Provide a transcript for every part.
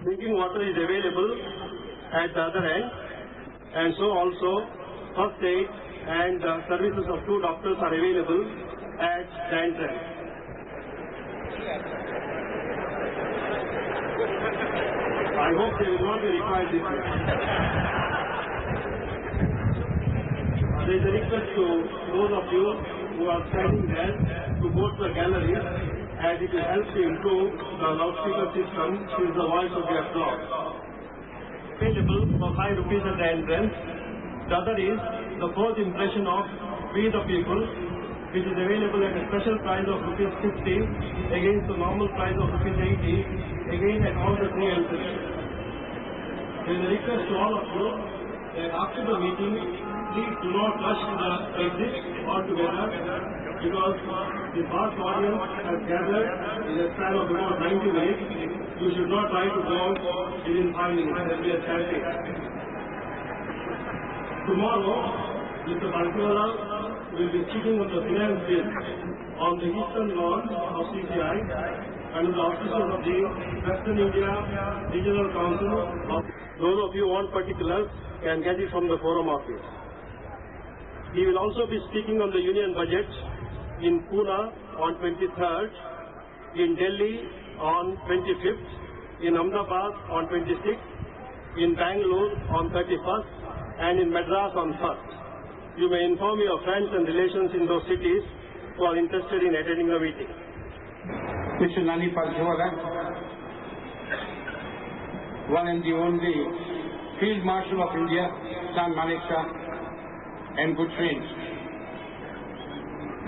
drinking water is available at the other end, and so also first aid and services of 2 doctors are available at the entrance. I hope they will not be required this year. There is a request to those of you who are standing there to go to the gallery, as it will help to improve the loudspeaker system since the voice will be absorbed. Available for 5 rupees at the entrance. The other is the first impression of We the People, which is available at a special price of rupees 50 against the normal price of rupees 80, again at all the 3 entrances. There is a request to all of you that after the meeting, please do not rush to the exit altogether, because the vast audience has gathered in a span of about 90 minutes. You should not try to go out within 5 minutes. There will be a stampede. Tomorrow, Mr. Bankiwala will be speaking on the finance bill on the eastern lawn of CCI and the officers of the Western India Regional Council. Those of you who want particulars can get it from the forum office. He will also be speaking on the union budget in Pune on 23rd, in Delhi on 25th, in Ahmedabad on 26th, in Bangalore on 31st, and in Madras on 1st. You may inform your friends and relations in those cities who are interested in attending the meeting. Mr. Nani Palkhiwala, one and the only Field Marshal of India, Sam Manekshaw, and good friends.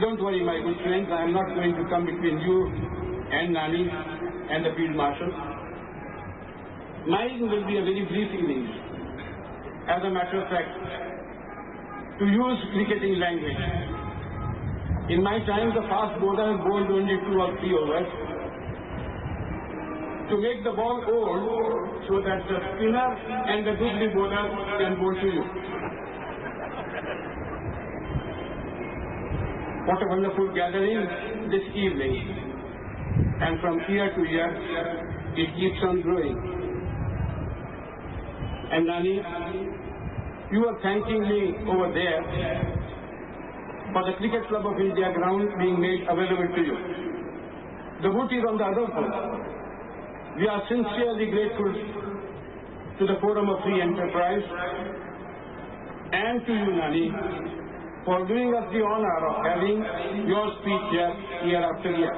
Don't worry, my good friends, I am not going to come between you and Nani and the Field Marshal. Mine will be a very brief evening. As a matter of fact, to use cricketing language, in my time the fast bowler bowled only 2 or 3 overs. To make the ball old so that the spinner and the googly bowler can bowl to you. What a wonderful gathering this evening. And from year to year, it keeps on growing. And Nani, you are thanking me over there for the Cricket Club of India ground being made available to you. The vote is on the other foot. We are sincerely grateful to the Forum of Free Enterprise and to you, Nani, for doing us the honor of having your speech here year after year.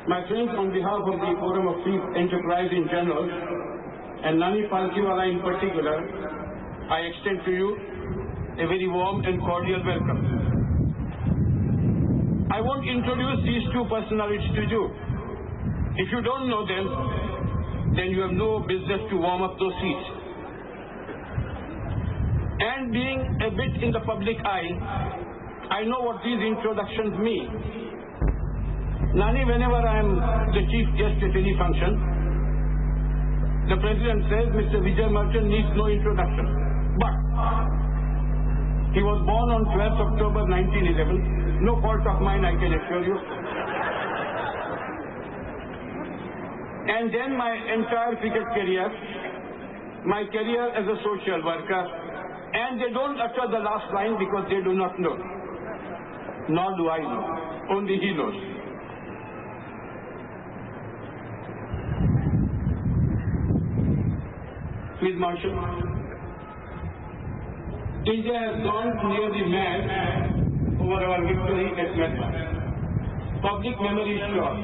My friends, on behalf of the Forum of Free Enterprise in general, and Nani Palkhiwala in particular, I extend to you a very warm and cordial welcome. I won't introduce these 2 personalities to you. If you don't know them, then you have no business to warm up those seats. And being a bit in the public eye, I know what these introductions mean. Nani, whenever I am the chief guest at any function, the president says Mr. Vijay Merchant needs no introduction. But he was born on 12th October 1911. No fault of mine, I can assure you. And then my entire cricket career, my career as a social worker, and they don't utter the last line because they do not know. Nor do I know. Only he knows. Please, Marshal. India has gone nearly mad over our victory at Madras. Public memory is short.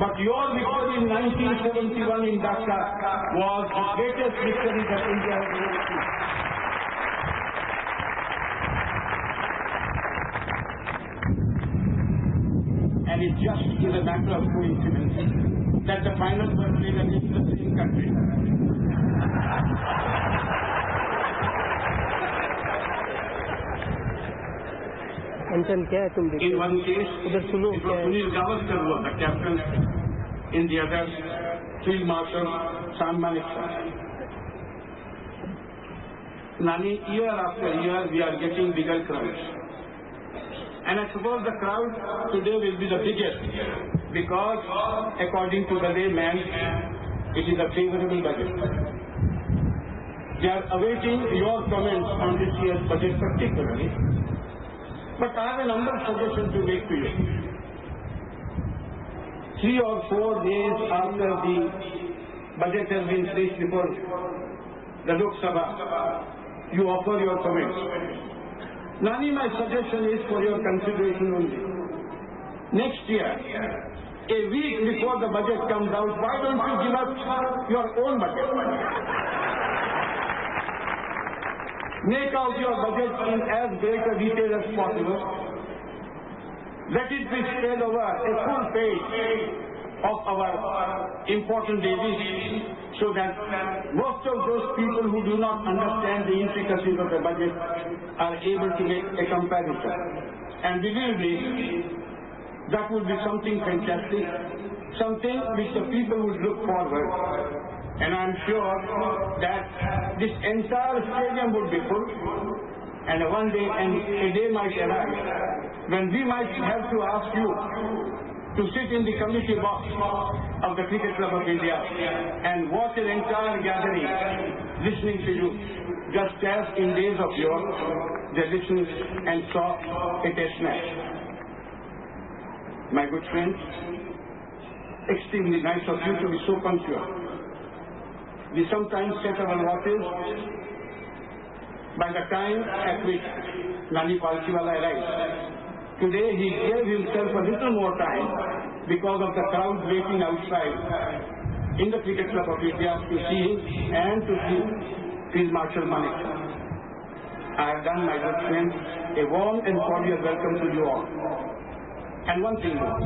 But your victory in 1971 in Dhaka was the greatest victory that India has ever seen. And it just is a matter of coincidence that the final was played against the same country. In one case, it was Sunil Gavaskar was the captain. In the other, Field Marshal Sam Manekshaw. Nani, year after year, we are getting bigger crowds. And I suppose the crowd today will be the biggest because, according to the layman, it is a favorable budget. They are awaiting your comments on this year's budget particularly. But I have a number of suggestions to make to you. 3 or 4 days after the budget has been placed before the Lok Sabha, you offer your comments. Nani, my suggestion is for your consideration only. Next year, a week before the budget comes out, why don't you give us your own budget? Make out your budget in as great a detail as possible. Let it be spread over a full page of our important dailies so that most of those people who do not understand the intricacies of the budget are able to make a comparison. And believe me, that would be something fantastic, something which the people would look forward. And I'm sure that this entire stadium would be full, and one day, and a day might arrive when we might have to ask you to sit in the committee box of the Cricket Club of India and watch an entire gathering listening to you, just as in days of yore they listened and saw a test match. My good friends, extremely nice of you to be so punctual. We sometimes set our watches by the time at which Nani Palsiwala arrived. Today he gave himself a little more time because of the crowd waiting outside in the Cricket Club of India to see him and to see Field Marshal Manekshaw. I have done, my good friends, a warm and cordial welcome to you all. And one thing more.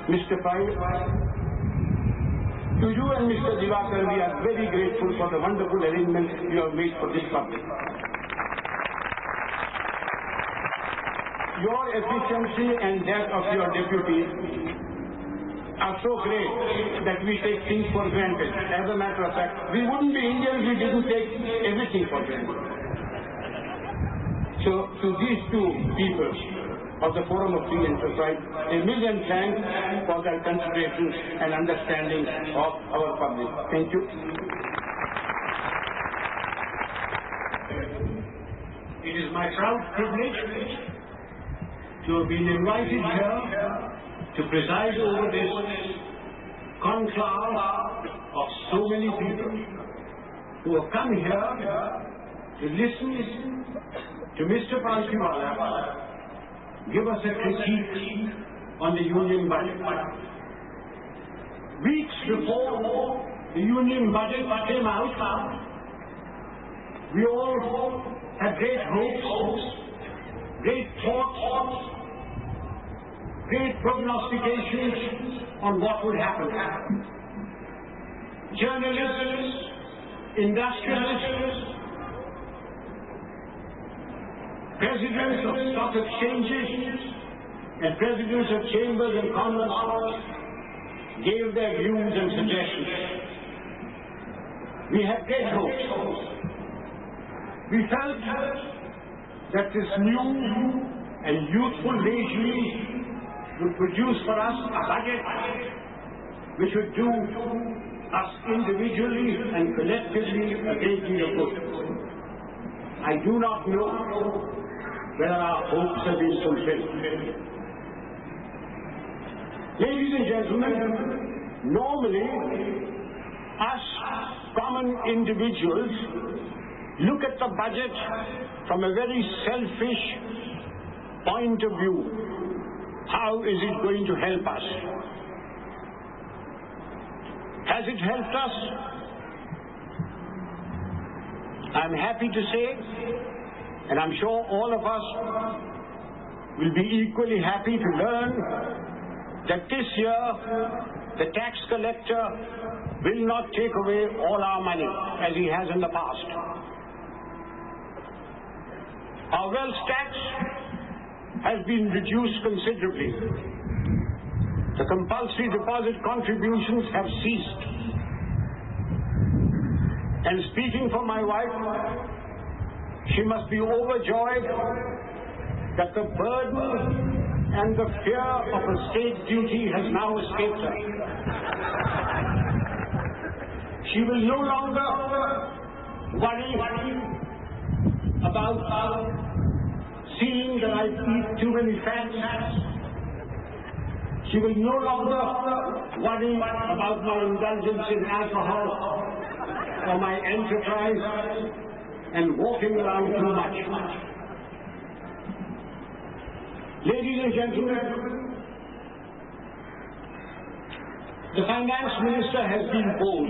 Mr. Pai, to you and Mr. Divakar, we are very grateful for the wonderful arrangements you have made for this public. Your efficiency and that of your deputies are so great that we take things for granted. As a matter of fact, we wouldn't be Indians if we didn't take everything for granted. So to these two people of the Forum of Free Enterprise, a million thanks for their consideration and understanding of our public. Thank you. It is my proud privilege to have been invited here to preside over this conclave of so many people who have come here to listen to Mr. Palsiwala give us a critique on the union budget. Weeks before the union budget came out, we all had great hopes, great thoughts, great prognostications on what would happen. Journalists, industrialists, presidents of stock exchanges and presidents of chambers and commerce gave their views and suggestions. We had great hopes. We felt that this new and youthful regime would produce for us a budget which would do us individually and collectively a great deal of good. I do not know whether our hopes have been fulfilled. Ladies and gentlemen, normally us common individuals look at the budget from a very selfish point of view. How is it going to help us? Has it helped us? I'm happy to say, and I'm sure all of us will be equally happy to learn, that this year the tax collector will not take away all our money as he has in the past. Our wealth tax has been reduced considerably. The compulsory deposit contributions have ceased. And speaking for my wife, she must be overjoyed that the burden and the fear of a state duty has now escaped her. She will no longer worry about seeing that I eat too many fats. She will no longer worry about my indulgence in alcohol or my enterprise and walking around too much. Ladies and gentlemen, the finance minister has been bold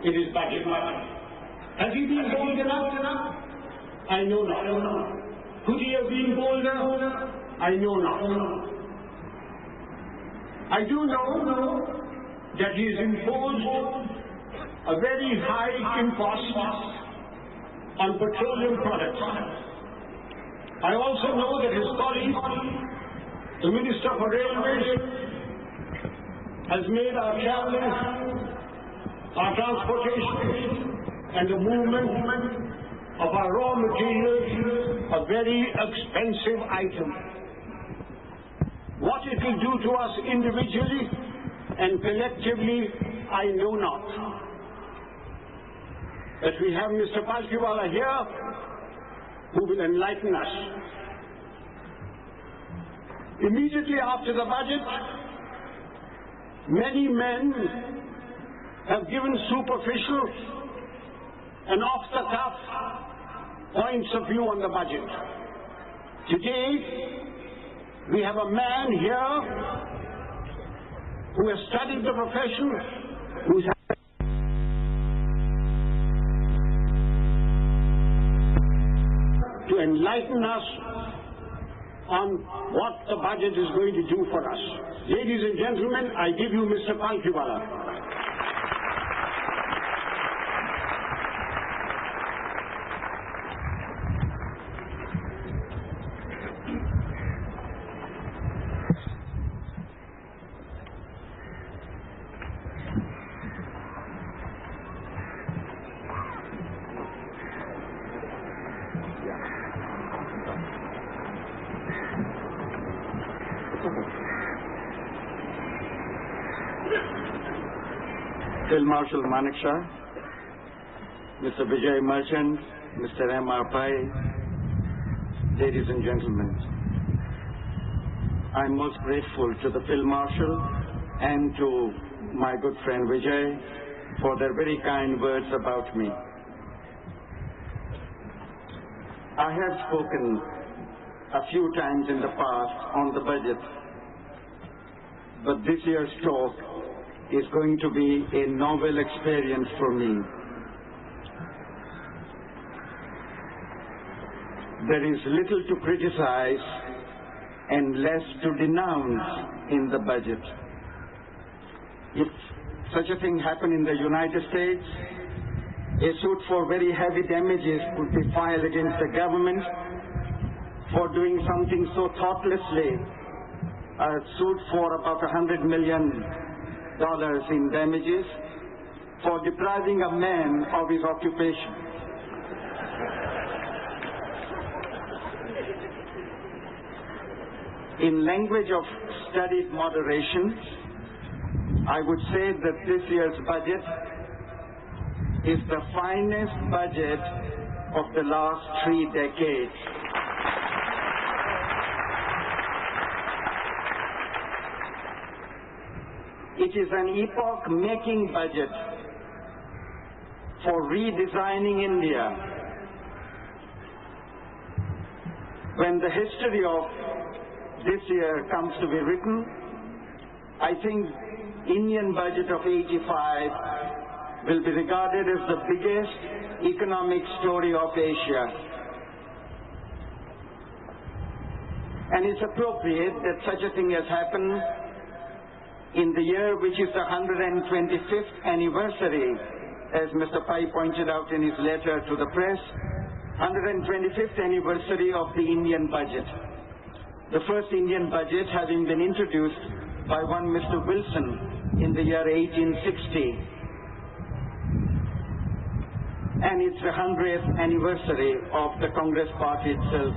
in his budget. Has he been bold enough? I know not. Could he have been bolder? I know not. I do know that he has imposed a very high impost on petroleum products. I also know that his colleague, the Minister for Railways, has made our traveling, our transportation, and the movement of our raw materials a very expensive item. What it will do to us individually and collectively, I know not. But we have Mr. Palkhiwala here who will enlighten us. Immediately after the budget, many men have given superficial and off-the-cuff points of view on the budget. Today, we have a man here who has studied the profession, who's to enlighten us on what the budget is going to do for us. Ladies and gentlemen, I give you Mr. Palkhiwala. Field Marshal Manekshaw, Mr. Vijay Merchant, Mr. M.R. Pai, ladies and gentlemen, I'm most grateful to the Field Marshal and to my good friend Vijay for their very kind words about me. I have spoken a few times in the past on the budget, but this year's talk is going to be a novel experience for me. There is little to criticize and less to denounce in the budget. If such a thing happened in the United States, a suit for very heavy damages could be filed against the government for doing something so thoughtlessly, a suit for about $100 million in damages for depriving a man of his occupation. In language of studied moderation, I would say that this year's budget is the finest budget of the last 3 decades. It is an epoch-making budget for redesigning India. When the history of this year comes to be written, I think Indian budget of 85 will be regarded as the biggest economic story of Asia. And it's appropriate that such a thing has happened in the year which is the 125th anniversary, as Mr. Pai pointed out in his letter to the press, 125th anniversary of the Indian budget. The first Indian budget having been introduced by one Mr. Wilson in the year 1860. And it's the 100th anniversary of the Congress Party itself.